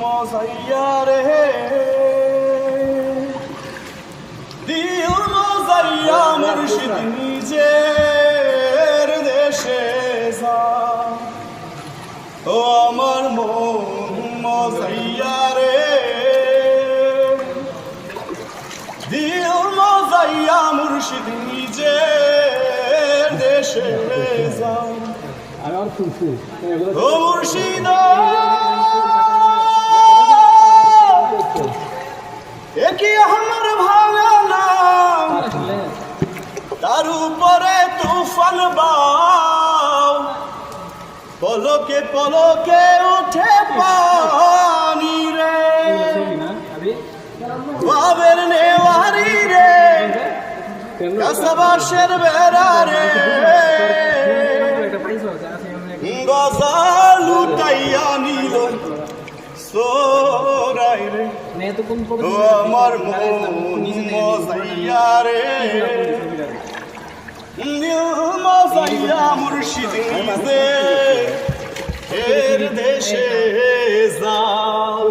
মজাইয়া রে দিল মজাইয়া মুর্শিদ নিজের দেশে যা ও আমার মন মজাইয়া রে দিল মজাইয়া মুর্শিদ নিজের দেশে যা ও মুর্শিদ একই আমার ভাঙা নাম তার উপরে তুফান বাও পলকে পলকে উঠে পানি রে বাবের নেওয়ারি রে কাসাবাসের বেড়া রে গজাল উঠাইয়া নিল সোরাই রে ও আমার মন মজাইয়া রে মজাইয়া মুর্শিদ নিজে এর দেশে যাও